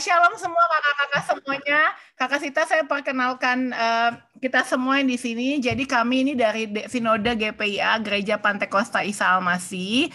Shalom semua kakak-kakak semuanya. Kakak Sita, saya perkenalkan kita semua yang di sini. Jadi kami ini dari Sinode GPIA, Gereja Pantekosta Isa Al-Masih.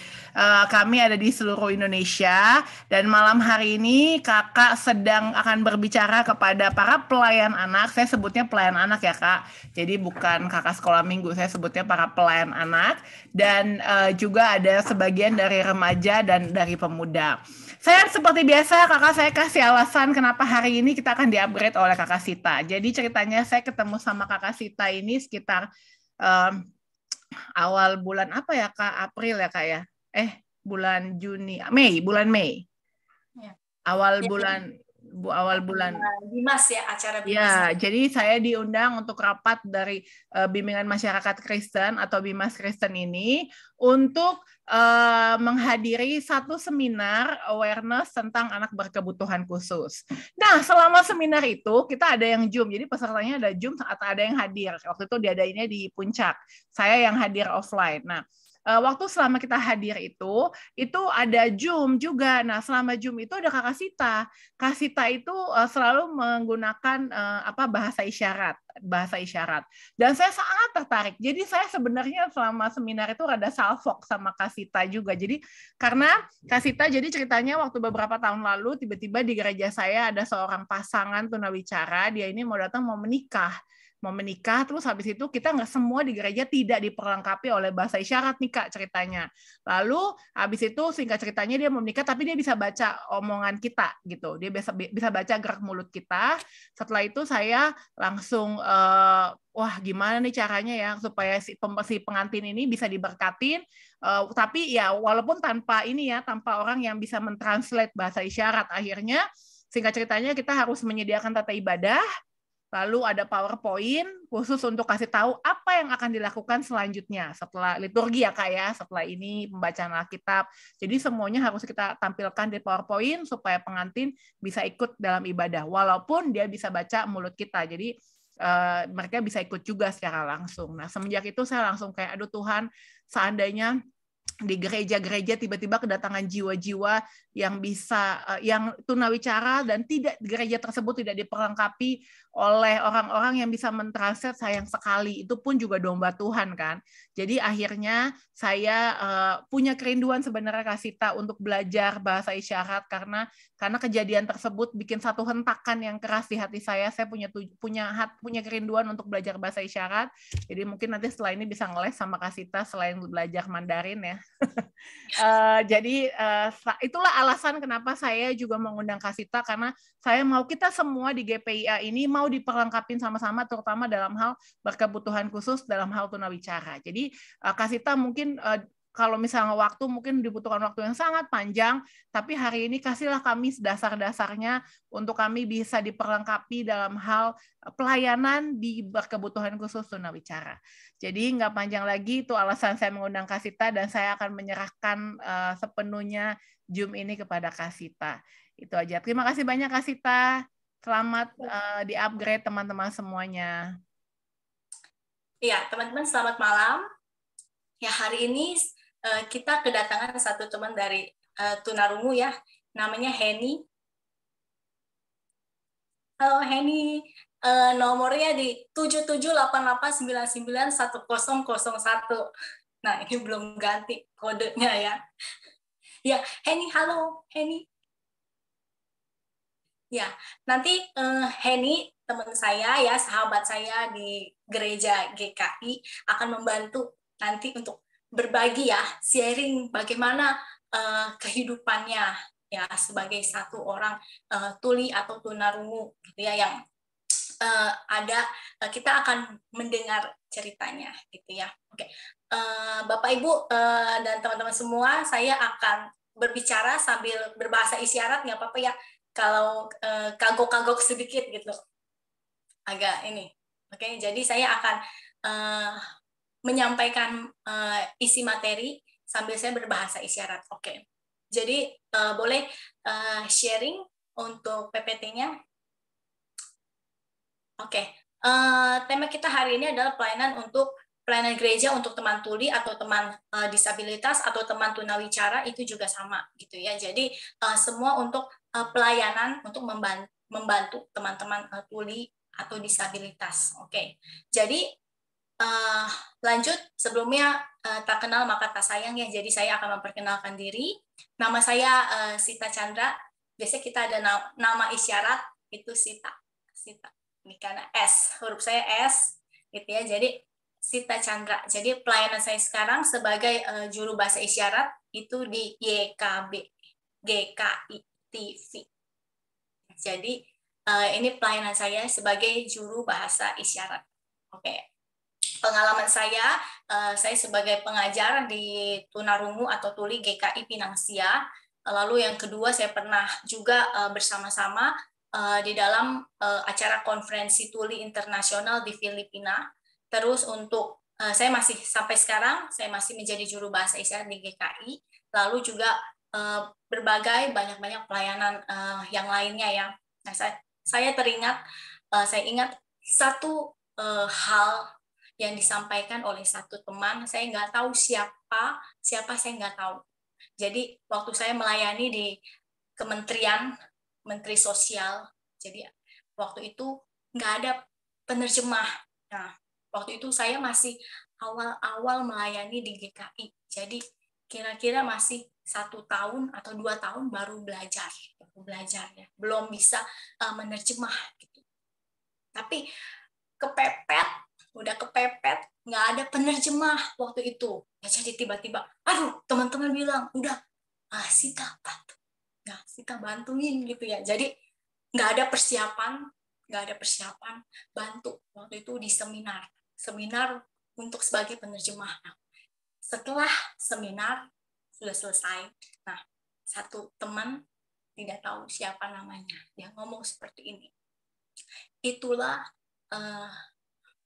Kami ada di seluruh Indonesia. Dan malam hari ini kakak sedang akan berbicara kepada para pelayan anak. Saya sebutnya pelayan anak ya kak. Jadi bukan kakak sekolah minggu, saya sebutnya para pelayan anak. Dan juga ada sebagian dari remaja dan dari pemuda. Saya seperti biasa, kakak saya kasih alasan kenapa hari ini kita akan di-upgrade oleh kakak Sita. Jadi ceritanya saya ketemu sama kakak Sita ini sekitar awal bulan apa ya kak? April ya kak ya? Bulan Juni, bulan Mei. Ya. Awal bulan Bimas ya, acara Bimas. Ya, jadi saya diundang untuk rapat dari Bimbingan Masyarakat Kristen atau Bimas Kristen ini untuk menghadiri satu seminar awareness tentang anak berkebutuhan khusus. Nah, selama seminar itu kita ada yang Zoom, jadi pesertanya ada Zoom atau ada yang hadir. Waktu itu diadainnya di Puncak, saya yang hadir offline. Nah, waktu selama kita hadir itu ada Zoom juga. Nah, selama Zoom itu ada kakak Sita. Kak Sita itu selalu menggunakan bahasa isyarat. Dan saya sangat tertarik. Jadi saya sebenarnya selama seminar itu rada salfok sama Kak Sita juga. Jadi karena Kak Sita jadi ceritanya waktu beberapa tahun lalu tiba-tiba di gereja saya ada seorang pasangan tunawicara, dia ini mau datang mau menikah, terus habis itu kita nggak semua di gereja tidak diperlengkapi oleh bahasa isyarat nih kak ceritanya. Lalu habis itu singkat ceritanya dia mau menikah tapi dia bisa baca omongan kita gitu, dia bisa baca gerak mulut kita. Setelah itu saya langsung wah gimana nih caranya ya supaya si pengantin ini bisa diberkatin, tapi ya walaupun tanpa orang yang bisa mentranslate bahasa isyarat. Akhirnya singkat ceritanya kita harus menyediakan tata ibadah. Lalu ada PowerPoint khusus untuk kasih tahu apa yang akan dilakukan selanjutnya setelah liturgi ya kak ya, setelah ini pembacaan Alkitab. Jadi semuanya harus kita tampilkan di PowerPoint supaya pengantin bisa ikut dalam ibadah walaupun dia bisa baca mulut kita. Jadi mereka bisa ikut juga secara langsung. Nah semenjak itu saya langsung kayak aduh Tuhan, seandainya di gereja-gereja tiba-tiba kedatangan jiwa-jiwa yang bisa yang tunawicara dan gereja tersebut tidak diperlengkapi oleh orang-orang yang bisa mentranslate, sayang sekali. Itu pun juga domba Tuhan kan. Jadi akhirnya saya punya kerinduan sebenarnya Kak Sita untuk belajar bahasa isyarat karena kejadian tersebut bikin satu hentakan yang keras di hati saya. Saya punya kerinduan untuk belajar bahasa isyarat. Jadi mungkin nanti setelah ini bisa ngeles sama Kak Sita selain belajar Mandarin ya. Jadi itulah alasan kenapa saya juga mengundang Kak Sita, karena saya mau kita semua di GPIA ini mau diperlengkapin sama-sama, terutama dalam hal berkebutuhan khusus dalam hal tunawicara. Jadi Kak Sita mungkin kalau misalnya mungkin dibutuhkan waktu yang sangat panjang, tapi hari ini kasihlah kami dasar-dasarnya untuk kami bisa diperlengkapi dalam hal pelayanan di berkebutuhan khusus tunawicara. Jadi nggak panjang lagi, itu alasan saya mengundang Kak Sita dan saya akan menyerahkan sepenuhnya Zoom ini kepada Kak Sita. Itu aja. Terima kasih banyak Kak Sita. Selamat di-upgrade teman-teman semuanya. Iya, teman-teman selamat malam. Ya, hari ini kita kedatangan satu teman dari tunarungu ya, namanya Henny. Halo Henny, nomornya di 7788991001. Nah, ini belum ganti kodenya ya. Ya, Henny, halo Henny. Ya, nanti Henny, teman saya ya, sahabat saya di gereja GKI akan membantu nanti untuk berbagi ya, sharing bagaimana kehidupannya ya sebagai satu orang tuli atau tunarungu gitu ya, yang kita akan mendengar ceritanya gitu ya. Oke, Bapak Ibu dan teman-teman semua, saya akan berbicara sambil berbahasa isyarat, nggak apa-apa ya kalau kagok-kagok sedikit gitu, agak ini. Oke, jadi saya akan menyampaikan isi materi sambil saya berbahasa isyarat. Oke, jadi boleh sharing untuk PPT-nya. Oke, tema kita hari ini adalah pelayanan gereja untuk teman tuli atau teman disabilitas atau teman tunawicara, itu juga sama gitu ya. Jadi semua untuk pelayanan untuk membantu teman-teman tuli atau disabilitas. Oke, jadi lanjut, sebelumnya tak kenal maka tak sayang ya. Jadi saya akan memperkenalkan diri. Nama saya Sita Chandra. Biasanya kita ada nama isyarat itu Sita. Ini karena S, huruf saya S, gitu ya. Jadi Sita Chandra. Jadi pelayanan saya sekarang sebagai juru bahasa isyarat itu di YKB, GKI TV. Jadi ini pelayanan saya sebagai juru bahasa isyarat. Oke. Pengalaman saya sebagai pengajar di Tunarungu atau Tuli GKI Pinangsia. Lalu yang kedua, saya pernah juga bersama-sama di dalam acara konferensi Tuli internasional di Filipina. Terus untuk saya masih sampai sekarang saya masih menjadi juru bahasa isyarat di GKI. Lalu juga berbagai banyak pelayanan yang lainnya ya. Nah, saya ingat satu hal yang disampaikan oleh satu teman. Saya nggak tahu siapa saya nggak tahu. Jadi waktu saya melayani di Kementerian Menteri Sosial, jadi waktu itu nggak ada penerjemah. Nah, waktu itu saya masih awal-awal melayani di GKI. Jadi kira-kira masih 1 tahun atau 2 tahun baru belajar ya, belum bisa menerjemah gitu. Tapi udah kepepet, nggak ada penerjemah waktu itu. Ya, jadi tiba-tiba, aduh, teman-teman bilang, udah, Sita bantuin gitu ya. Jadi nggak ada persiapan, bantu waktu itu di seminar untuk sebagai penerjemah. Nah, setelah seminar sudah selesai, nah satu teman tidak tahu siapa namanya, dia ngomong seperti ini, itulah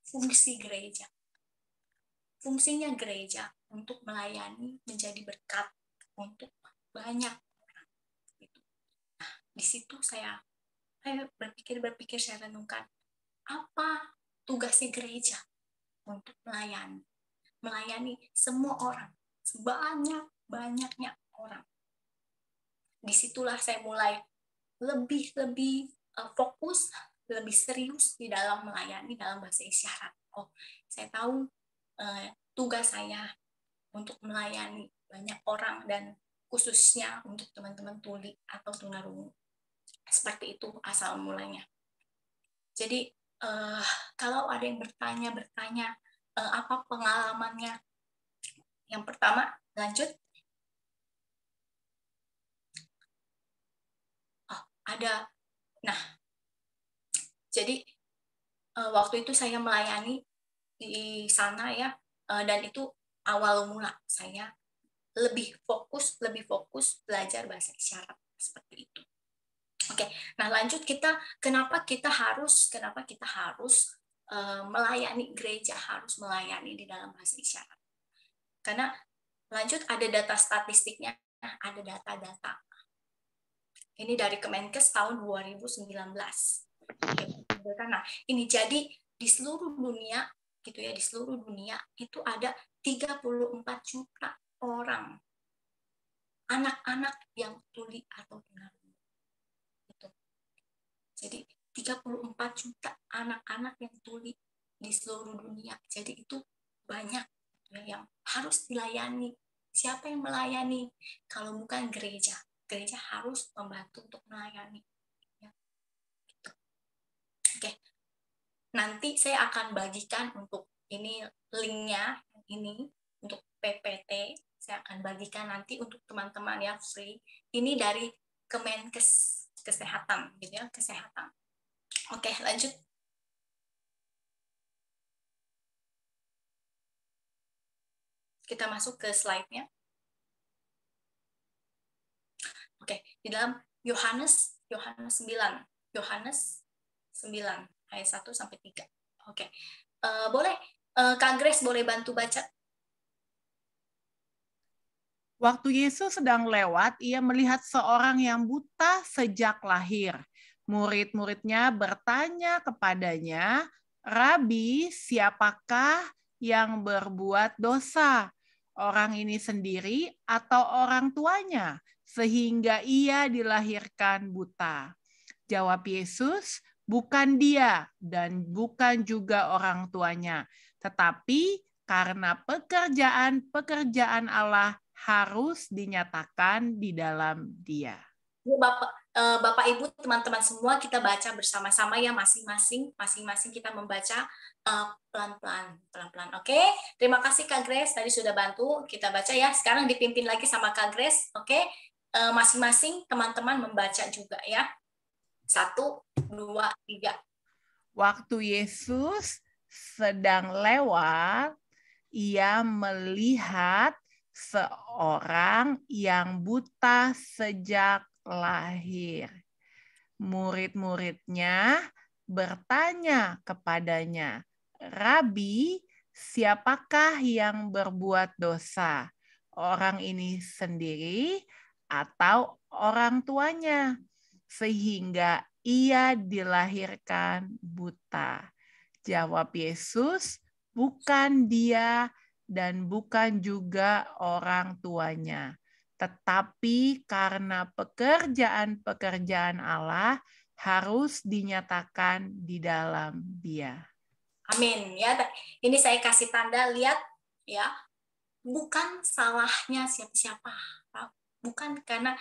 fungsi gereja. Fungsinya gereja untuk melayani, menjadi berkat untuk banyak orang. Nah, di situ saya berpikir, saya renungkan, apa tugasnya gereja untuk melayani semua orang, sebanyak-banyaknya orang. Disitulah saya mulai lebih fokus, lebih serius di dalam melayani dalam bahasa isyarat. Oh, saya tahu tugas saya untuk melayani banyak orang dan khususnya untuk teman-teman tuli atau tunarungu. Seperti itu asal mulanya. Jadi kalau ada yang bertanya apa pengalamannya, yang pertama lanjut. Ada. Nah, jadi waktu itu saya melayani di sana ya, dan itu awal mula saya lebih fokus belajar bahasa isyarat seperti itu. Oke, nah lanjut kenapa kita harus melayani gereja, harus melayani di dalam bahasa isyarat. Karena lanjut ada data statistiknya, ada data-data. Ini dari Kemenkes tahun 2019. Nah, ini jadi di seluruh dunia gitu ya, di seluruh dunia itu ada 34 juta orang anak-anak yang tuli atau tunarungu. Gitu. Jadi 34 juta anak-anak yang tuli di seluruh dunia. Jadi itu banyak ya, yang harus dilayani. Siapa yang melayani? Kalau bukan gereja. Gereja harus membantu untuk melayani. Ya. Gitu. Oke. Nanti saya akan bagikan untuk ini linknya, ini untuk PPT. Saya akan bagikan nanti untuk teman-teman ya, free. Ini dari Kemenkes Kesehatan, gitu ya, kesehatan. Oke, lanjut. Kita masuk ke slide-nya. Oke, di dalam Yohanes 9 ayat 1 sampai 3. Oke. Boleh Kak Grace boleh bantu baca? Waktu Yesus sedang lewat, ia melihat seorang yang buta sejak lahir. Murid-muridnya bertanya kepadanya, "Rabi, siapakah yang berbuat dosa? Orang ini sendiri atau orang tuanya? sehingga ia dilahirkan buta. Jawab Yesus, bukan dia dan bukan juga orang tuanya, tetapi karena pekerjaan Allah harus dinyatakan di dalam dia. Bapak Ibu, teman-teman semua, kita baca bersama-sama ya, masing-masing kita membaca pelan-pelan. Oke? Terima kasih Kak Grace, tadi sudah bantu kita baca ya. Sekarang dipimpin lagi sama Kak Grace, oke? Masing-masing teman-teman membaca juga ya. 1, 2, 3. Waktu Yesus sedang lewat, ia melihat seorang yang buta sejak lahir. Murid-muridnya bertanya kepadanya, "Rabi, siapakah yang berbuat dosa? Orang ini sendiri atau orang tuanya, sehingga ia dilahirkan buta?" Jawab Yesus, bukan dia dan bukan juga orang tuanya, tetapi karena pekerjaan Allah harus dinyatakan di dalam dia. Amin ya. Ini saya kasih tanda, lihat ya. Bukan salahnya siapa-siapa. Bukan karena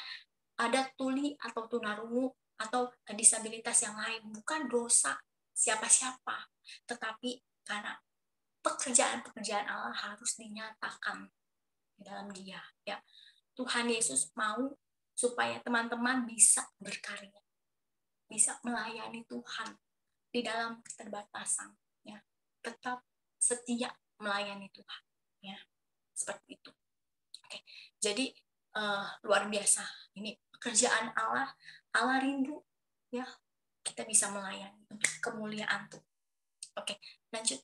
ada tuli atau tunarungu atau disabilitas yang lain. Bukan dosa siapa-siapa. Tetapi karena pekerjaan Allah harus dinyatakan di dalam dia ya. Tuhan Yesus mau supaya teman-teman bisa berkarya, bisa melayani Tuhan di dalam keterbatasan ya. Tetap setia melayani Tuhan ya. Seperti itu. Oke. Jadi luar biasa. Ini pekerjaan Allah rindu ya. Kita bisa melayani untuk kemuliaan Tuhan. Oke, lanjut.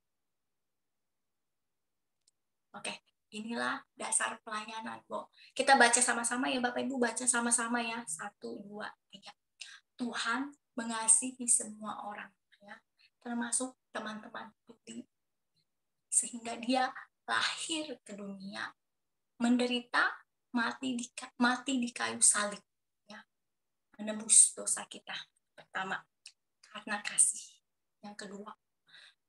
Oke, inilah dasar pelayanan, Bu. Kita baca sama-sama ya, Bapak Ibu, baca sama-sama ya. 1, 2, 3. Tuhan mengasihi semua orang, ya, termasuk teman-teman tuli, sehingga dia lahir ke dunia, menderita, mati di kayu salib, ya, menebus dosa kita. Pertama, karena kasih. Yang kedua,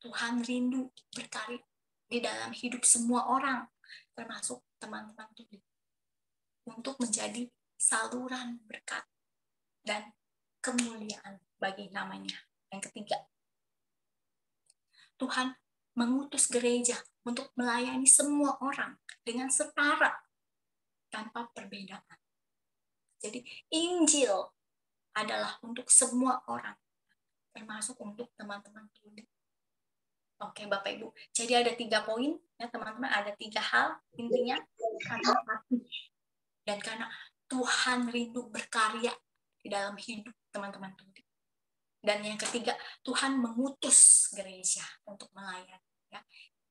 Tuhan rindu berkarya di dalam hidup semua orang, termasuk teman-teman tuli, untuk menjadi saluran berkat dan kemuliaan bagi namanya. Yang ketiga, Tuhan mengutus gereja untuk melayani semua orang dengan setara, tanpa perbedaan. Jadi Injil adalah untuk semua orang, termasuk untuk teman-teman tuli. Oke, Bapak Ibu. Jadi ada 3 poin, ya teman-teman. Ada 3 hal intinya, karena hati dan karena Tuhan rindu berkarya di dalam hidup teman-teman tuli. Dan yang ketiga, Tuhan mengutus gereja untuk melayani. Ya.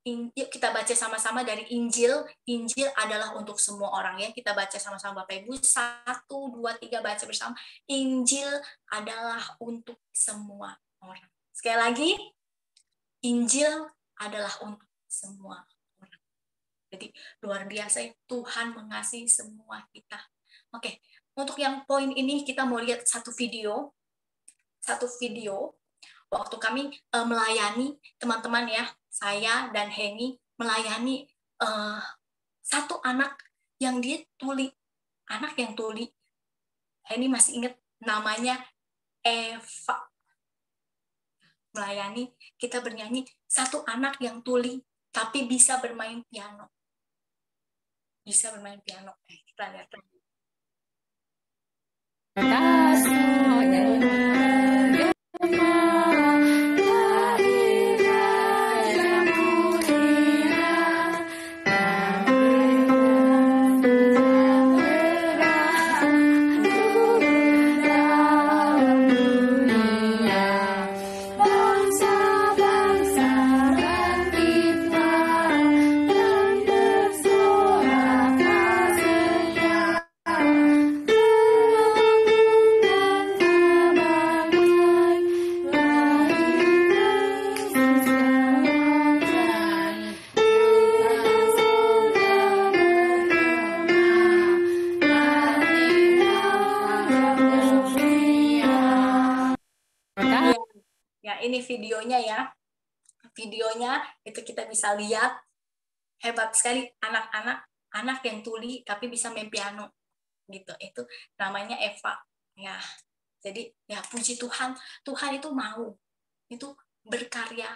Yuk kita baca sama-sama dari Injil. Injil adalah untuk semua orang ya. Kita baca sama-sama Bapak Ibu. 1, 2, 3 baca bersama. Injil adalah untuk semua orang. Sekali lagi. Injil adalah untuk semua orang. Jadi luar biasa, Tuhan mengasihi semua kita. Oke, untuk yang poin ini kita mau lihat satu video waktu kami melayani teman-teman ya, saya dan Henny melayani satu anak yang dia tuli, Henny masih ingat namanya Eva. Melayani, kita bernyanyi satu anak yang tuli tapi bisa bermain piano. Kita lihat. Ya, ya ini videonya ya. Videonya itu kita bisa lihat hebat sekali anak yang tuli tapi bisa main piano gitu. Itu namanya Eva. Ya. Jadi ya puji Tuhan, Tuhan itu mau itu berkarya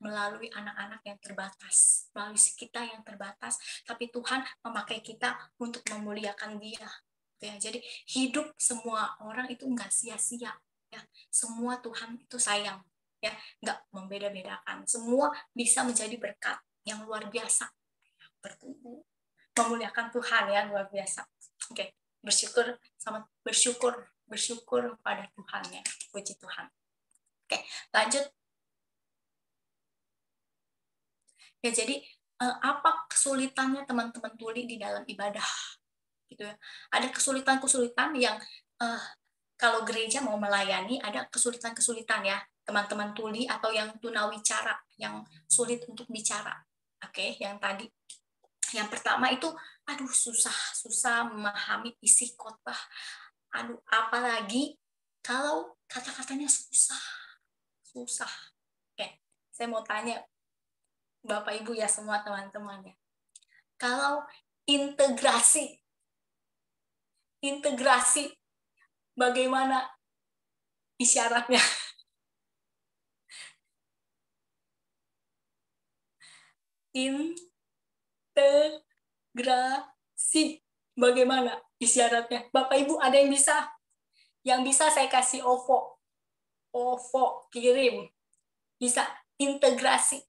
melalui anak-anak yang terbatas, melalui kita yang terbatas, tapi Tuhan memakai kita untuk memuliakan Dia. Ya, jadi hidup semua orang itu nggak sia-sia. Ya, semua Tuhan itu sayang. Ya, nggak membeda-bedakan. Semua bisa menjadi berkat yang luar biasa. Bertumbuh, memuliakan Tuhan ya luar biasa. Oke, bersyukur pada Tuhan ya, puji Tuhan. Oke, lanjut. Ya, jadi apa kesulitannya teman-teman tuli di dalam ibadah? Gitu ya. Ada kesulitan-kesulitan yang kalau gereja mau melayani, ada kesulitan-kesulitan ya, teman-teman tuli atau yang tunawicara, yang sulit untuk bicara. Oke, yang tadi. Yang pertama itu, aduh susah memahami isi khotbah. Aduh, apalagi kalau kata-katanya susah. Oke, saya mau tanya Bapak Ibu ya semua teman-teman ya. Kalau integrasi bagaimana isyaratnya? Integrasi bagaimana isyaratnya? Bapak Ibu ada yang bisa? Yang bisa saya kasih OVO kirim. Bisa integrasi.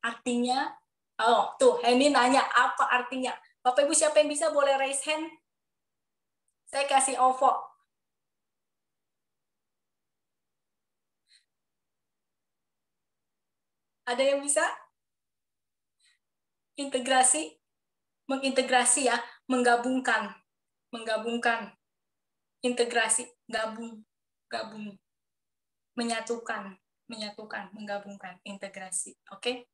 Artinya, oh tuh Henny nanya apa artinya. Bapak Ibu siapa yang bisa boleh raise hand? Saya kasih OVO. Ada yang bisa? Mengintegrasi ya, menggabungkan, integrasi, gabung, menyatukan, menggabungkan, integrasi. Oke?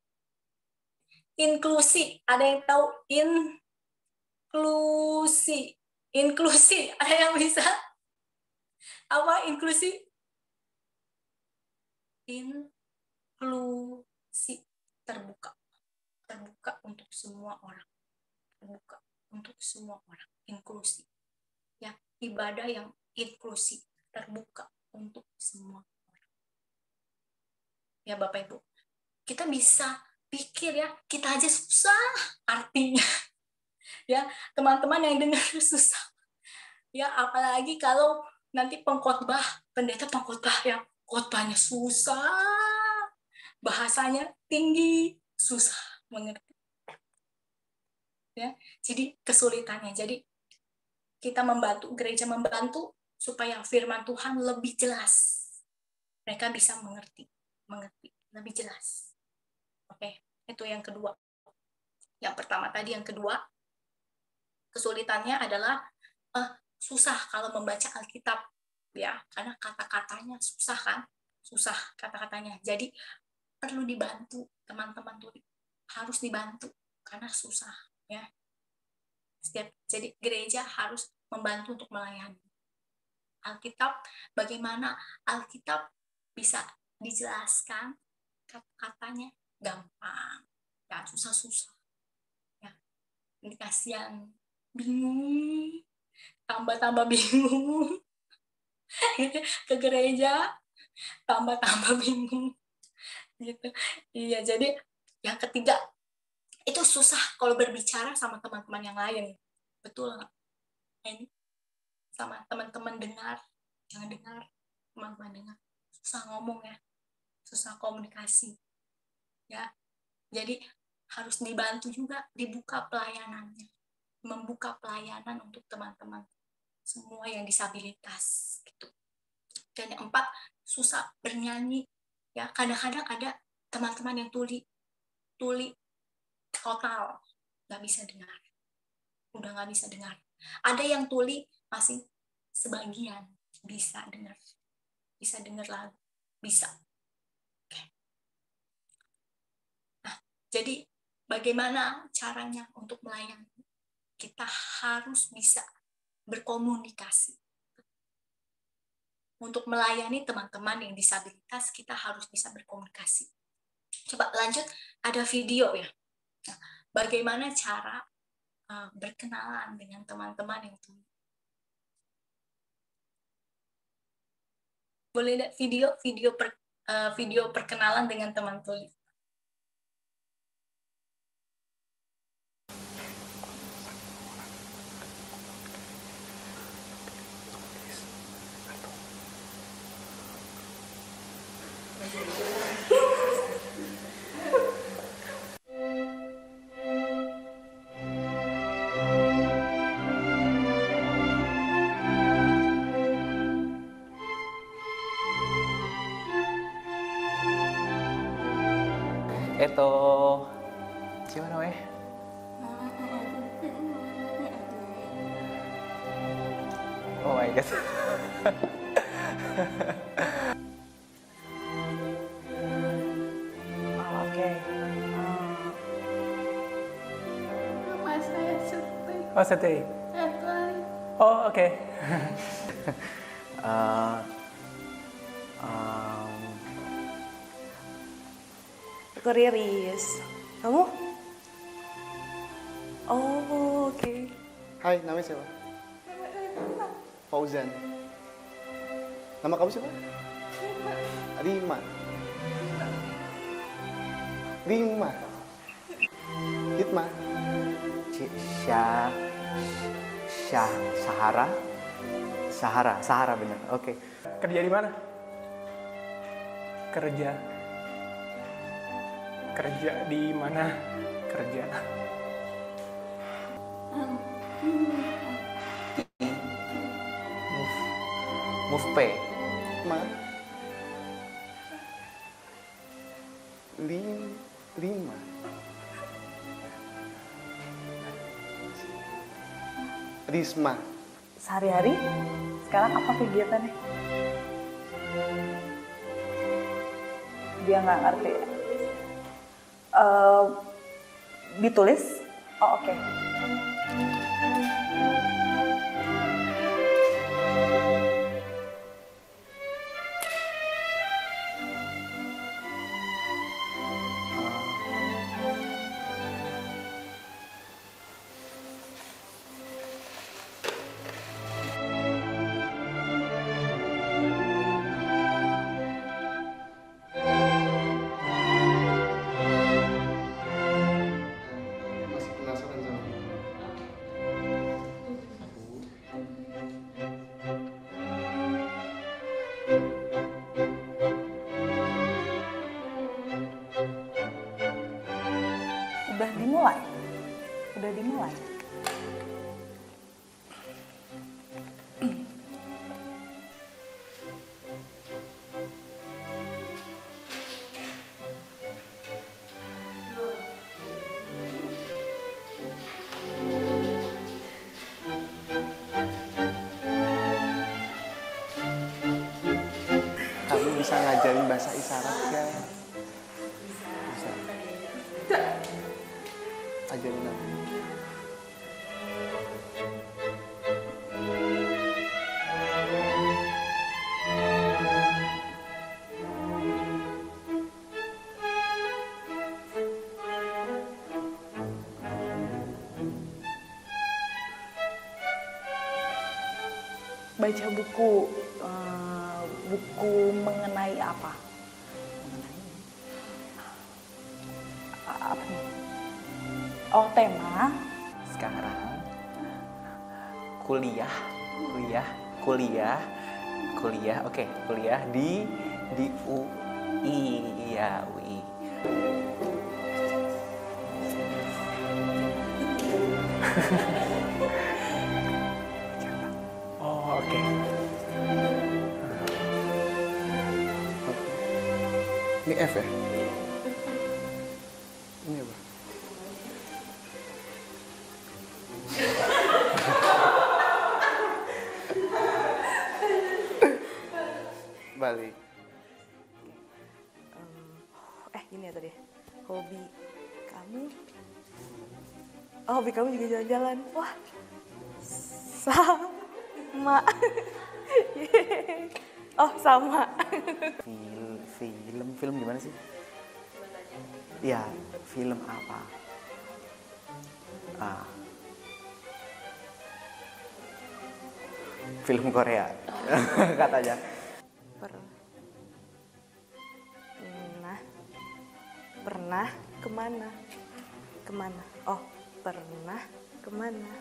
Inklusi, ada yang tahu inklusi, ada yang bisa? Apa inklusi? Inklusi, terbuka untuk semua orang, inklusi. Ya, ibadah yang inklusi, terbuka untuk semua orang. Ya Bapak Ibu, kita bisa pikir ya, kita aja susah artinya. Ya, teman-teman yang dengar susah. Ya, apalagi kalau nanti pendeta pengkhotbah yang khotbahnya susah, bahasanya tinggi, susah mengerti. Ya, jadi kesulitannya. Jadi gereja membantu supaya firman Tuhan lebih jelas. Mereka bisa mengerti lebih jelas. Oke, itu yang kedua. Yang pertama tadi, yang kedua, kesulitannya adalah susah kalau membaca Alkitab ya, karena kata-katanya susah kan, kata-katanya. Jadi perlu dibantu teman-teman tuh, harus dibantu karena susah ya. Jadi gereja harus membantu untuk melayani. Alkitab, bagaimana Alkitab bisa dijelaskan kata-katanya gampang, ya susah-susah. Ya, ini kasihan, bingung, tambah bingung ke gereja, tambah bingung gitu. Iya, jadi yang ketiga itu susah kalau berbicara sama teman-teman yang lain, betul nggak? Ini sama teman-teman jangan dengar, teman-teman dengar, susah ngomong ya, susah komunikasi ya. Jadi harus dibantu juga, dibuka pelayanannya, membuka pelayanan untuk teman-teman semua yang disabilitas gitu. Dan yang 4, susah bernyanyi ya. Kadang-kadang ada teman-teman yang tuli total nggak bisa dengar, udah nggak bisa dengar. Ada yang tuli masih sebagian bisa dengar lagu, bisa. Oke. Nah, jadi bagaimana caranya untuk melayani? Kita harus bisa berkomunikasi. Untuk melayani teman-teman yang disabilitas, kita harus bisa berkomunikasi. Coba lanjut, ada video ya. Nah, bagaimana cara berkenalan dengan teman-teman yang tuli? Boleh lihat video perkenalan dengan teman tuli. Siapa namanya? Oh my god. Oke. Nama saya Sete. Oh, Sete. Edwin. Oh, oke. Aku Riris. Kamu? Oh, oke. Hai, namanya siapa? Fauzan. Nama kamu siapa? Rima. Rima. Hitma. Sahara bener. Oke. Kerja di mana? Kerja di mana? Kerja. Move pay. Ma. Rima. Risma. Sehari-hari sekarang apa kegiatannya? Dia nggak ngerti. Ditulis? Oh, oke. Masih penasaran sama aku? Udah dimulai? Udah dimulai? Kamu bisa ngajarin bahasa isyarat gak? Bisa. Ajarin aku. Baca buku mengenai apa? Apa nih? Oh, tema. Sekarang kuliah. Oke, kuliah di UI. Iya, UI. Oh, oke. Ini F ya? Ini apa? Balik. Gini ya tadi. Hobi kamu? Oh, hobi kamu juga jalan-jalan. Wah, sama. sama. Oh, sama. Film gimana sih? Ya, film apa? Film Korea. Katanya. Pernah kemana? Kemana? Oh, pernah kemana?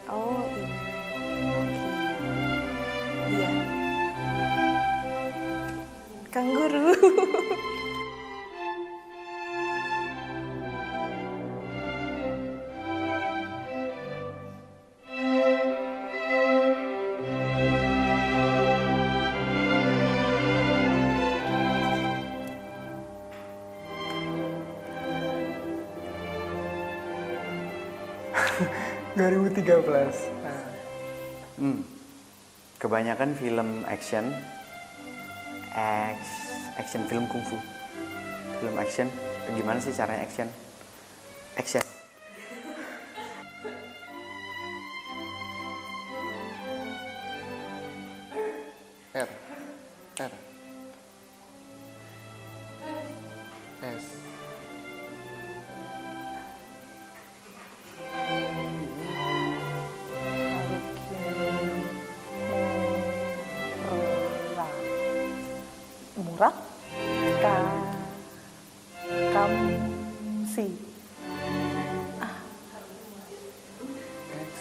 Oh, ini. Iya. Kanguru. Kebanyakan film action film kungfu. Film action, gimana sih caranya action? Action. R S Murah. Kamsi. X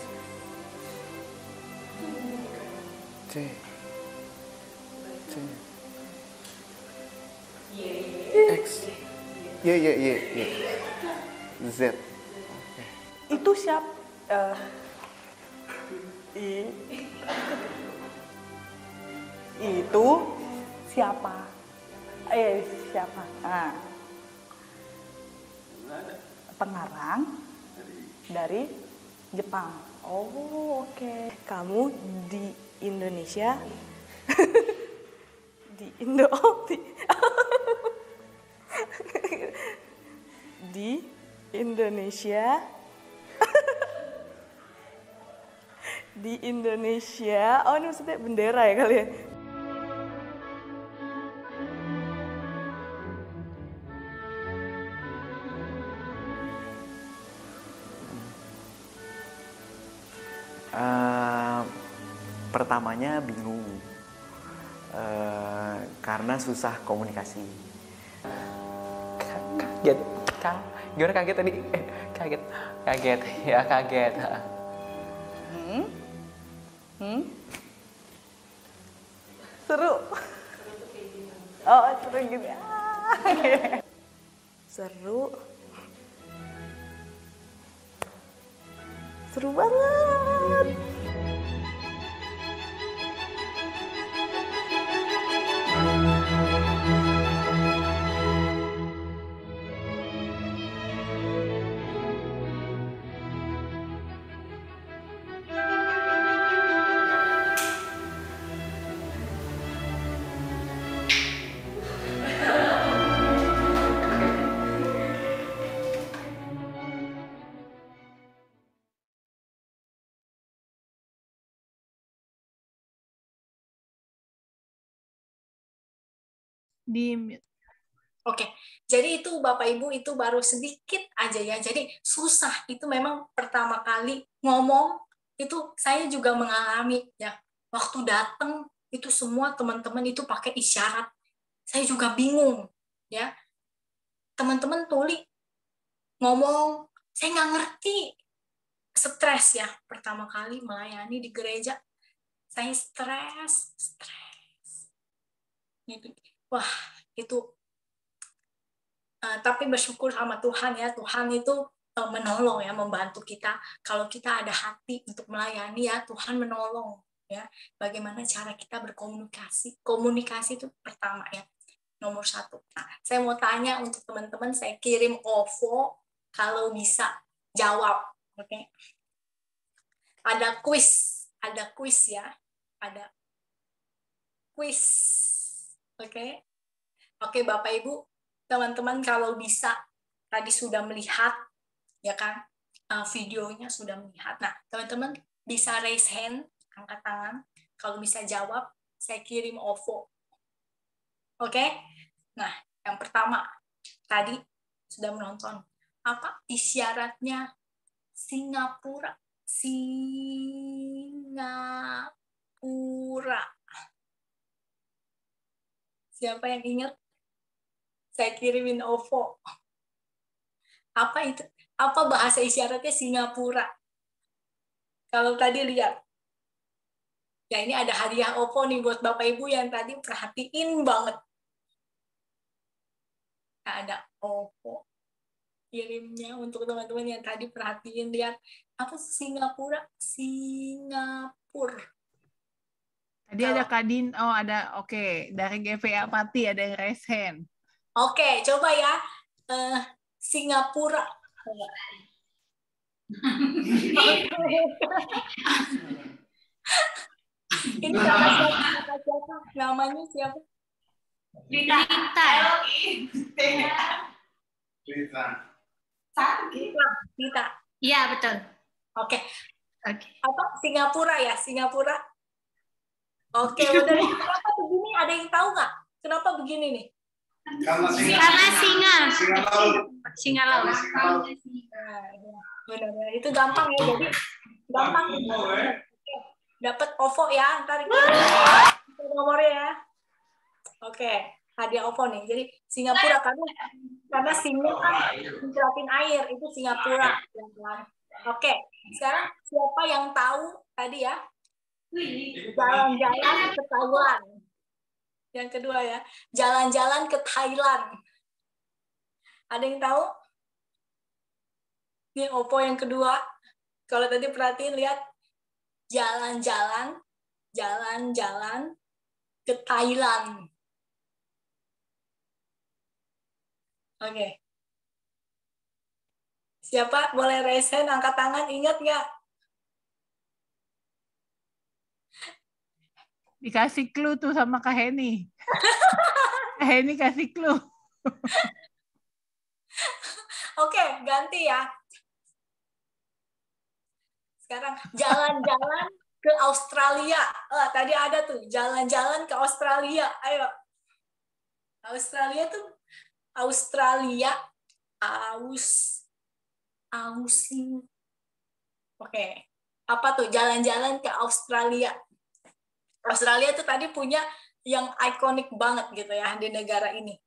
T X Y Z. Itu siapa? Itu siapa? Siapa? Nah. Pengarang dari Jepang. Oh, oke. Kamu di Indonesia? Di di Indonesia. Di Indonesia. Oh, ini maksudnya bendera ya kali ya? Pertamanya bingung karena susah komunikasi. Kaget. Gimana kaget tadi? Kaget. Ya kaget. Seru. Oh, seru gitu. Seru. Seru banget. Di mute. Oke, jadi itu Bapak Ibu itu baru sedikit aja ya. Jadi susah itu memang pertama kali ngomong itu saya juga mengalami ya. Waktu datang itu semua teman-teman itu pakai isyarat. Saya juga bingung ya. Teman-teman tuli ngomong, saya nggak ngerti. Stres ya, pertama kali melayani di gereja. Saya stres. Wah, itu tapi bersyukur sama Tuhan ya, Tuhan itu menolong ya, membantu kita. Kalau kita ada hati untuk melayani ya, Tuhan menolong ya. Bagaimana cara kita berkomunikasi? Komunikasi itu pertama ya, nomor 1. Nah, saya mau tanya untuk teman-teman, saya kirim OVO kalau bisa jawab, oke? Ada kuis ya, ada kuis, oke? Oke, Bapak Ibu, teman-teman kalau bisa tadi sudah melihat ya kan videonya sudah melihat. Nah, teman-teman bisa raise hand, angkat tangan. Kalau bisa jawab, saya kirim OVO. Oke? Nah, yang pertama, tadi sudah menonton. Apa isyaratnya Singapura? Singapura. Siapa yang ingat? Saya kirimin OVO. Apa itu? Apa bahasa isyaratnya Singapura? Kalau tadi lihat. Ya, ini ada hadiah OVO nih buat Bapak Ibu yang tadi perhatiin banget. Nah, ada OVO. Kirimnya untuk teman-teman yang tadi perhatiin, lihat. Apa Singapura? Singapura. Tadi ada Kadin, oh ada, oke. Dari GVA Pati ada yang raise hand. Oke, coba ya. Singapura. Ini kakak siapa? Namanya siapa? Rita. Rita. Iya, betul. Oke. Oke. Apa? Singapura ya? Singapura. Oke, udah. Kenapa begini? Ada yang tahu nggak? Kenapa begini nih? Karena singa. Singa laut. Benar, itu gampang ya. Jadi gampang. Oke. Dapat OVO ya. Ntar kita nomornya ya. Oke, hadiah OVO nih. Jadi Singapura karena singa kan mencurahkan air, itu Singapura. Oke, sekarang siapa yang tahu tadi ya? Jalan-jalan ke Thailand. Yang kedua ya, jalan-jalan ke Thailand. Ada yang tahu? Ini OVO yang kedua. Kalau tadi perhatiin lihat jalan-jalan ke Thailand. Oke. Siapa boleh raise hand, angkat tangan, ingat nggak? Dikasih clue tuh sama Kak Heni. Kak Heni kasih clue. Oke, ganti ya. Sekarang jalan-jalan ke Australia. Tadi ada tuh, jalan-jalan ke Australia. Ayo. Australia tuh, Oke. Apa tuh jalan-jalan ke Australia? Australia tuh tadi punya yang ikonik banget gitu ya di negara ini.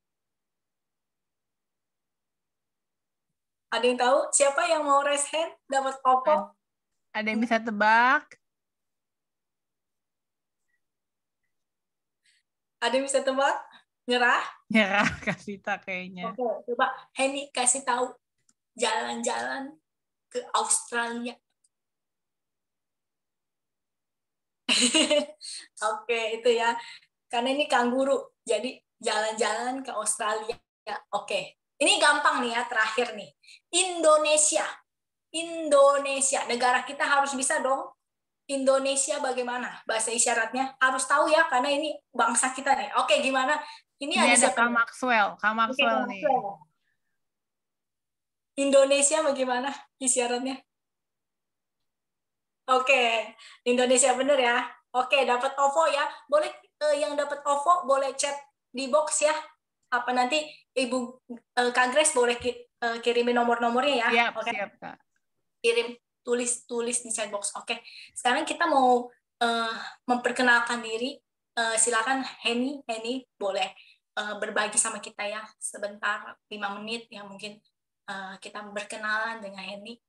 Ada yang tahu? Siapa yang mau raise hand dapat OVO? Ada yang bisa tebak? Ada yang bisa tebak? Nyerah? Nyerah Kasita kayaknya. Oke, coba Heni kasih tahu jalan-jalan ke Australia. Oke, itu ya. Karena ini kanguru, jadi jalan-jalan ke Australia. Oke, ini gampang nih ya, terakhir nih. Indonesia. Negara kita harus bisa dong. Indonesia bagaimana? Bahasa isyaratnya harus tahu ya, karena ini bangsa kita nih. Oke, gimana? Ini ada siapa? Kak Maxwell. Kak Maxwell nih. Indonesia bagaimana isyaratnya? Oke, Indonesia bener ya. Oke, dapat OVO ya. Boleh yang dapat OVO boleh chat di box ya. Apa nanti Ibu Kak Grace boleh kirimin nomor-nomornya ya. Siap, Oke. siap Kak. Kirim tulis di chat box. Oke. Sekarang kita mau memperkenalkan diri. Silakan Heni boleh berbagi sama kita ya sebentar 5 menit ya mungkin kita berkenalan dengan Heni.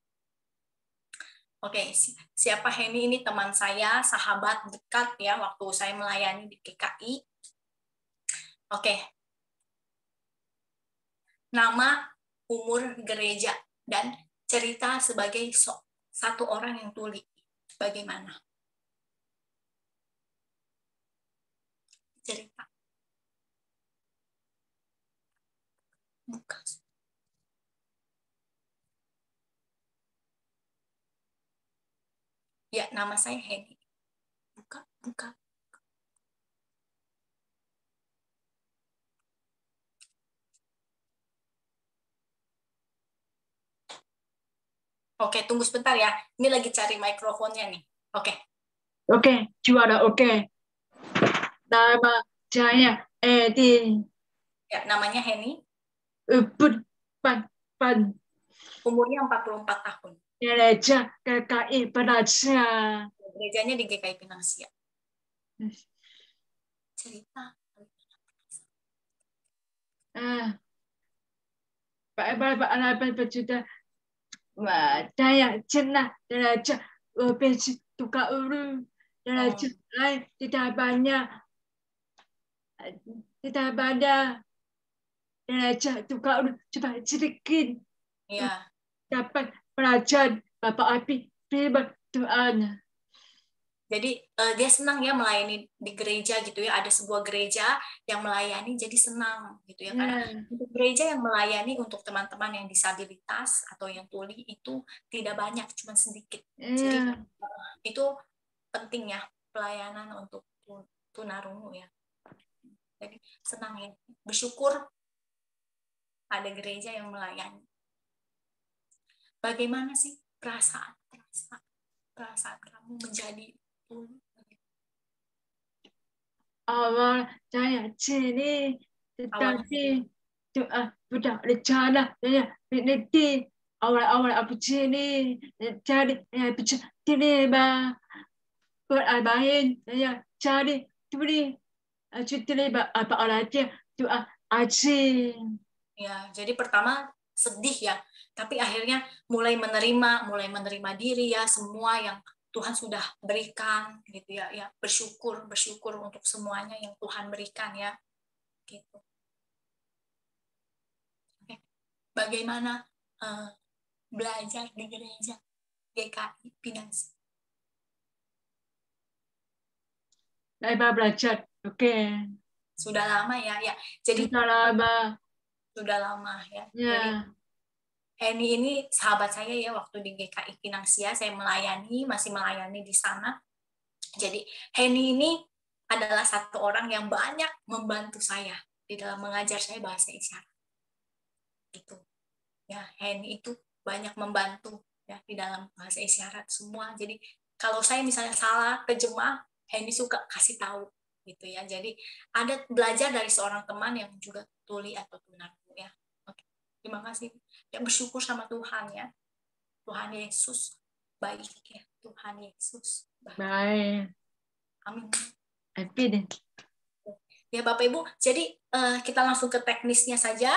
Oke, siapa Heni? Ini teman saya, sahabat dekat ya waktu saya melayani di GKI. Oke. Nama, umur gereja, dan cerita sebagai satu orang yang tuli. Bagaimana? Cerita. Buka. Ya, nama saya Heni. Buka. Oke, tunggu sebentar ya. Ini lagi cari mikrofonnya nih. Oke. Oke, juara oke. Nama saya Edi. Ya, namanya Henny. Pun pan Umurnya 44 tahun. gereja GKI Penasiya. Gerejanya di GKI Pinangsia. Cerita. Pak anak berjuta. Saya jenah gereja besi tukar uru. Gereja lain tidak banyak. Tidak banyak. Gereja tukar uru cuma sedikit. Iya. Dapat pelajaran Bapak Abi firman Tuhan. Jadi dia senang ya melayani di gereja gitu ya. Ada sebuah gereja yang melayani, jadi senang gitu ya. Karena untuk gereja yang melayani untuk teman-teman yang disabilitas atau yang tuli itu tidak banyak, cuma sedikit. Jadi itu penting ya pelayanan untuk tunarungu ya. Jadi senang ya, bersyukur ada gereja yang melayani. Bagaimana sih perasaan kamu menjadi tuli? Awal saya sini tetapi doa sudah rencana saya meniti awal aku sini jadi saya bisa terima bermain saya cari tuli terima apa alatnya doa asyik. Ya, jadi pertama sedih ya, tapi akhirnya mulai menerima diri ya, semua yang Tuhan sudah berikan gitu ya, ya bersyukur untuk semuanya yang Tuhan berikan ya, gitu. Oke. Bagaimana belajar di gereja GKI Pinangsia? Saya belajar, oke. Sudah lama ya, ya. Jadi sudah lama ya. Ya. Jadi Henny ini sahabat saya ya, waktu di GKI Pinangsia saya masih melayani di sana. Jadi Henny ini adalah satu orang yang banyak membantu saya di dalam mengajar saya bahasa isyarat. Gitu. Ya, Henny itu banyak membantu ya di dalam bahasa isyarat semua. Jadi kalau saya misalnya salah terjemah, Henny suka kasih tahu gitu ya. Jadi ada belajar dari seorang teman yang juga tuli atau tunarungu ya. Oke. Terima kasih. Ya bersyukur sama Tuhan ya. Tuhan Yesus baik ya. Tuhan Yesus baik. Amin. Happy deh. Ya Bapak Ibu, jadi kita langsung ke teknisnya saja.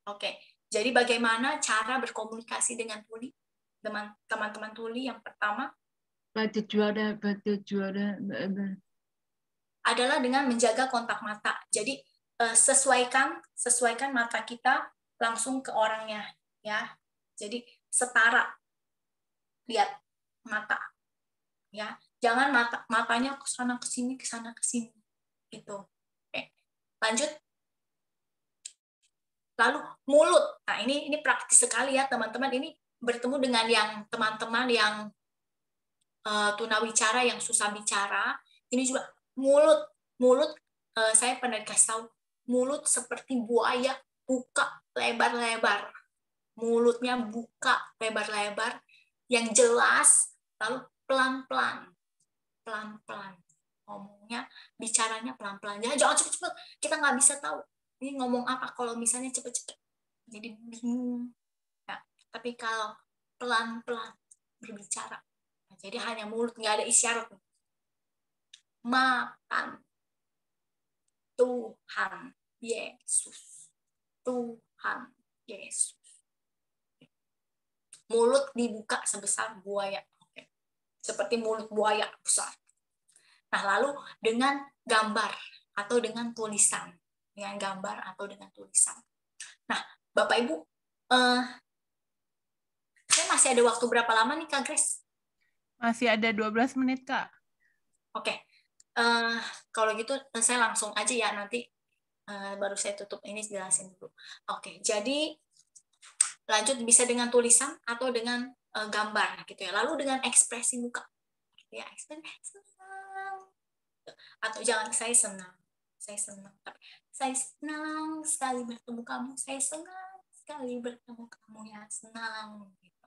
Oke, jadi bagaimana cara berkomunikasi dengan tuli? Teman-teman tuli yang pertama batu juara adalah dengan menjaga kontak mata. Jadi sesuaikan mata kita langsung ke orangnya ya. Jadi setara, lihat mata ya. Jangan matanya ke sana ke sini gitu. Oke. Lanjut. Lalu mulut. Nah, ini praktis sekali ya, teman-teman. Ini bertemu dengan teman-teman yang tunawicara yang susah bicara. Ini juga mulut saya pernah dikasih tahu, mulut seperti buaya, buka lebar-lebar. Mulutnya buka lebar-lebar yang jelas, lalu pelan-pelan ngomongnya, bicaranya pelan-pelan, jangan cepet-cepet, kita nggak bisa tahu ini ngomong apa kalau misalnya cepet-cepet, jadi bingung ya. Tapi kalau pelan-pelan berbicara, jadi hanya mulut, nggak ada isyarat. Makan, Tuhan Yesus, Tuhan Yesus. Mulut dibuka sebesar buaya, seperti mulut buaya besar. Nah, lalu dengan gambar atau dengan tulisan. Nah, Bapak Ibu, saya masih ada waktu berapa lama nih, Kak Grace? Masih ada 12 menit, Kak. Oke. Kalau gitu saya langsung aja ya, nanti baru saya tutup ini, jelasin dulu. Oke, jadi lanjut bisa dengan tulisan atau dengan gambar gitu ya. Lalu dengan ekspresi muka. Ya, senang. Atau jangan saya senang, tapi saya senang sekali bertemu kamu, saya senang sekali bertemu kamu ya, senang gitu.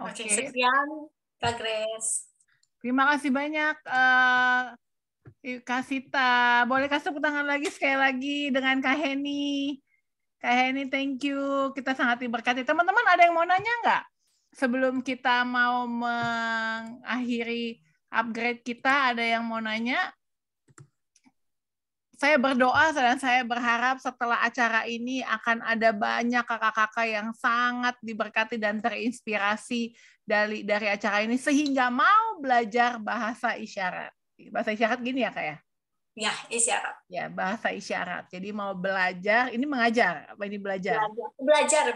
Oke, Oke. sekian Kak Grace. Terima kasih banyak Kak Sita. Boleh kasih tepuk tangan lagi sekali lagi dengan Kak Heni. Kak Heni, thank you. Kita sangat diberkati. Teman-teman ada yang mau nanya nggak? Sebelum kita mau mengakhiri upgrade kita, ada yang mau nanya? Saya berdoa dan saya berharap setelah acara ini akan ada banyak kakak-kakak yang sangat diberkati dan terinspirasi dari acara ini sehingga mau belajar bahasa isyarat. Bahasa isyarat gini ya Kak ya? Ya, isyarat. Ya, bahasa isyarat. Jadi mau belajar, ini mengajar, apa ini belajar? Belajar.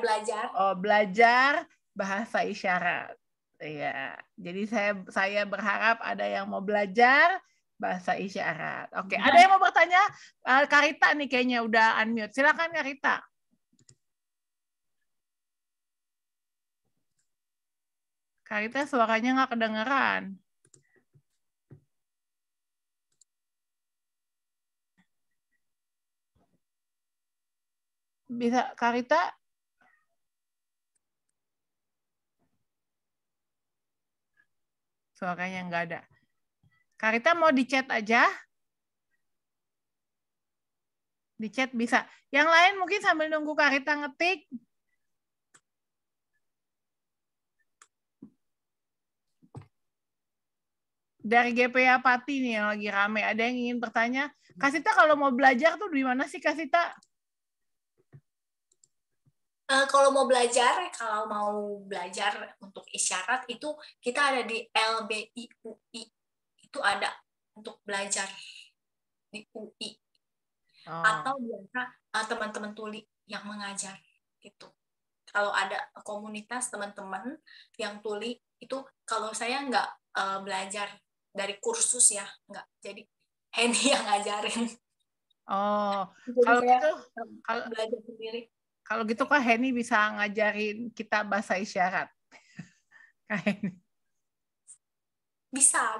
Oh, belajar bahasa isyarat. Ya. Jadi saya berharap ada yang mau belajar bahasa isyarat. Oke, ada yang mau bertanya? Karita nih kayaknya udah unmute. Silakan Karita. Karita suaranya nggak kedengeran. Bisa Karita? Suaranya nggak ada. Karita mau di chat aja? Di chat bisa. Yang lain mungkin sambil nunggu Karita ngetik. Dari GPA Pati nih yang lagi rame. Ada yang ingin bertanya? Kasita kalau mau belajar tuh di mana sih Kasita? Kalau mau belajar untuk isyarat itu kita ada di LBIUI. Itu ada untuk belajar di UI. Atau biasa teman-teman tuli yang mengajar gitu. Kalau ada komunitas teman-teman yang tuli itu, kalau saya nggak belajar dari kursus ya, nggak. Jadi Henny yang ngajarin. Oh, jadi kalau saya gitu belajar sendiri. Kalau gitu Kak Henny bisa ngajarin kita bahasa isyarat. Kak Henny. Bisa.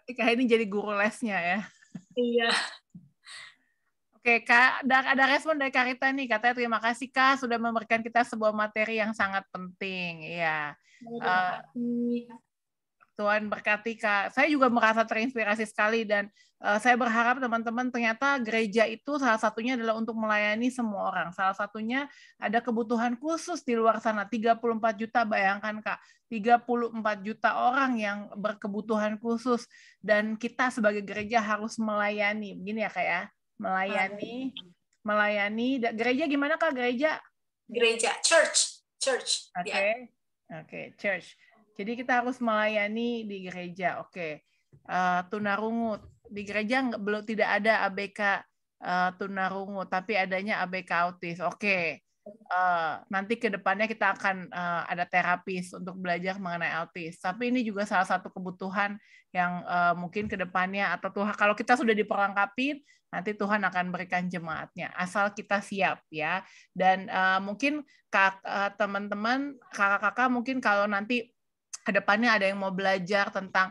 Kak Henny jadi guru lesnya ya. Iya. Oke, Kak, ada respon dari Karita nih. Katanya terima kasih Kak sudah memberikan kita sebuah materi yang sangat penting. Iya. Tuhan berkati Kak. Saya juga merasa terinspirasi sekali dan saya berharap teman-teman ternyata gereja itu salah satunya adalah untuk melayani semua orang. Salah satunya ada kebutuhan khusus di luar sana. 34 juta, bayangkan Kak. 34 juta orang yang berkebutuhan khusus dan kita sebagai gereja harus melayani. Begini ya Kak ya. Melayani. Gereja gimana Kak gereja? Gereja, church. Oke, church. Jadi kita harus melayani di gereja. Oke. Tunarungu. Di gereja tidak ada ABK tunarungu, tapi adanya ABK autis. Oke. Nanti ke depannya kita akan ada terapis untuk belajar mengenai autis. Tapi ini juga salah satu kebutuhan yang mungkin ke depannya atau Tuhan, kalau kita sudah diperlengkapi, nanti Tuhan akan berikan jemaatnya. Asal kita siap ya. Dan mungkin teman-teman, kakak-kakak mungkin kalau nanti kedepannya ada yang mau belajar tentang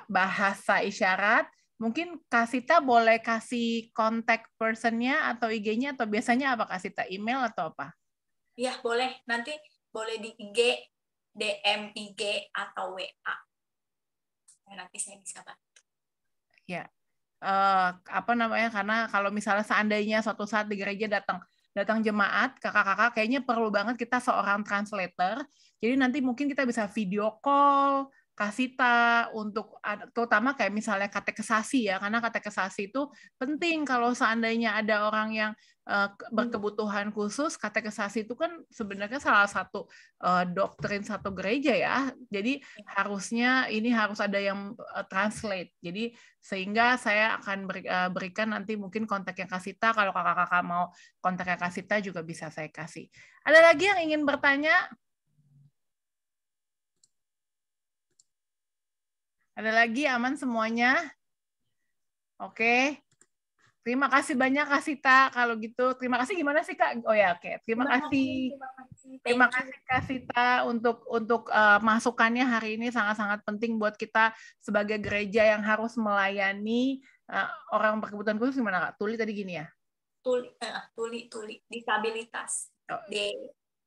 bahasa isyarat, mungkin Kasita boleh kasih kontak person-nya atau IG-nya, atau biasanya apa Kasita, email atau apa? Iya, boleh. Nanti boleh di IG, DM IG, atau WA. Nanti saya bisa bantu. Ya, karena kalau misalnya seandainya suatu saat di gereja datang jemaat, kakak-kakak kayaknya perlu banget kita seorang translator. Jadi nanti mungkin kita bisa video call Kasita untuk terutama kayak misalnya katekesasi ya, karena katekesasi itu penting kalau seandainya ada orang yang berkebutuhan khusus. Katekesasi itu kan sebenarnya salah satu doktrin satu gereja ya. Jadi harusnya ini harus ada yang translate. Jadi sehingga saya akan berikan nanti mungkin kontaknya Kasita. Kalau kakak-kakak mau kontaknya Kasita juga bisa saya kasih. Ada lagi yang ingin bertanya? Ada lagi? Aman semuanya? Oke. Terima kasih banyak Kasita. Kalau gitu, terima kasih gimana sih Kak? Oh ya, oke. Terima kasih Kasita untuk masukannya hari ini sangat-sangat penting buat kita sebagai gereja yang harus melayani orang berkebutuhan khusus. Gimana Kak? Tuli tadi gini ya? Tuli disabilitas.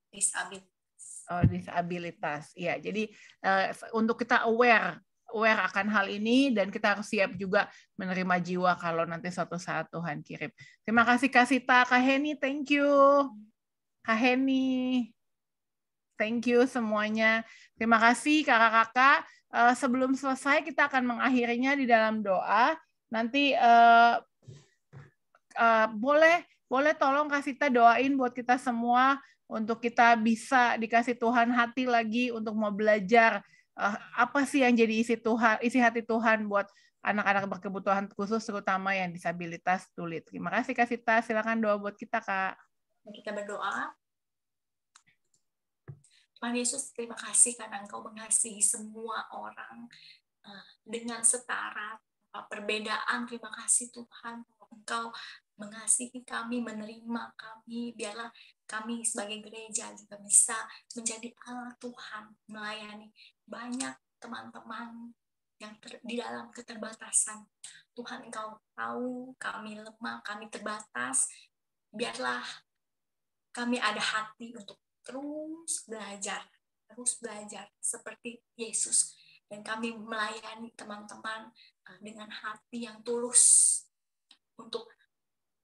Disabilitas. disabilitas. Ya, jadi untuk kita aware akan hal ini, dan kita harus siap juga menerima jiwa kalau nanti suatu saat Tuhan kirim. Terima kasih Kak Sita, Kak Heni, thank you. Kak Heni, thank you semuanya. Terima kasih kakak-kakak. Sebelum selesai kita akan mengakhirinya di dalam doa. Nanti boleh tolong Kak Sita doain buat kita semua untuk kita bisa dikasih Tuhan hati lagi untuk mau belajar apa sih yang jadi isi hati Tuhan buat anak-anak berkebutuhan khusus, terutama yang disabilitas tuli. Terima kasih Kak Sita. Silakan doa buat kita, Kak. Kita berdoa. Tuhan Yesus, terima kasih karena Engkau mengasihi semua orang dengan setara perbedaan. Terima kasih Tuhan, Engkau mengasihi kami, menerima kami. Biarlah kami sebagai gereja juga bisa menjadi alat Tuhan, melayani banyak teman-teman yang di dalam keterbatasan. Tuhan, Engkau tahu kami lemah, kami terbatas. Biarlah kami ada hati untuk terus belajar seperti Yesus, dan kami melayani teman-teman dengan hati yang tulus untuk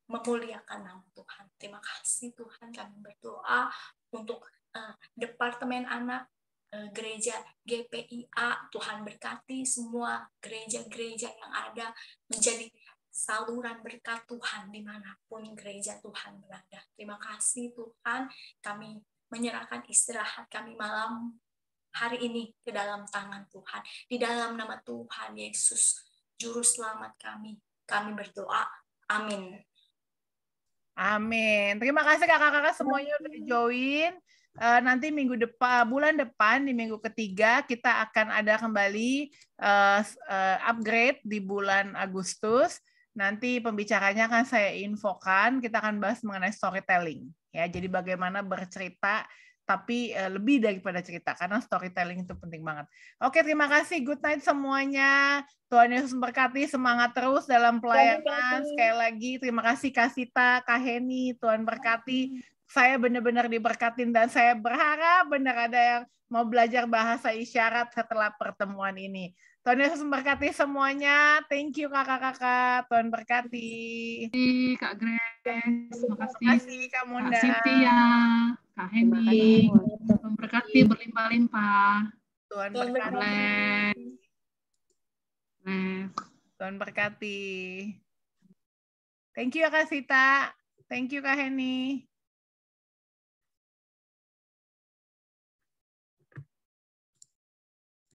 memuliakan nama Tuhan. Terima kasih Tuhan. Kami berdoa untuk Departemen Anak Gereja GPIA. Tuhan berkati semua gereja-gereja yang ada menjadi saluran berkat Tuhan dimanapun gereja Tuhan berada. Terima kasih Tuhan, kami menyerahkan istirahat kami malam hari ini ke dalam tangan Tuhan. Di dalam nama Tuhan Yesus, Juru Selamat kami berdoa. Amin. Amin. Terima kasih kakak-kakak semuanya udah join. Nanti bulan depan di minggu ketiga kita akan ada kembali upgrade di bulan Agustus. Nanti pembicaranya akan saya infokan, kita akan bahas mengenai storytelling. Ya, jadi bagaimana bercerita, tapi lebih daripada cerita, karena storytelling itu penting banget. Oke, terima kasih. Good night semuanya. Tuhan Yesus memberkati, semangat terus dalam pelayanan. Sekali lagi, terima kasih Kak Sita, Kak Heni, Tuhan berkati. Saya benar-benar diberkatin, dan saya berharap benar ada yang mau belajar bahasa isyarat setelah pertemuan ini. Tuhan Yesus memberkati semuanya. Thank you kakak-kakak. Tuhan berkati. Kak Grace, terima kasih Kak Munda. Kak Siti ya, Kak Heni, memberkati berlimpah-limpah. Tuhan berkati. Tuhan berkati. Thank you ya Kak Sita. Thank you Kak Heni.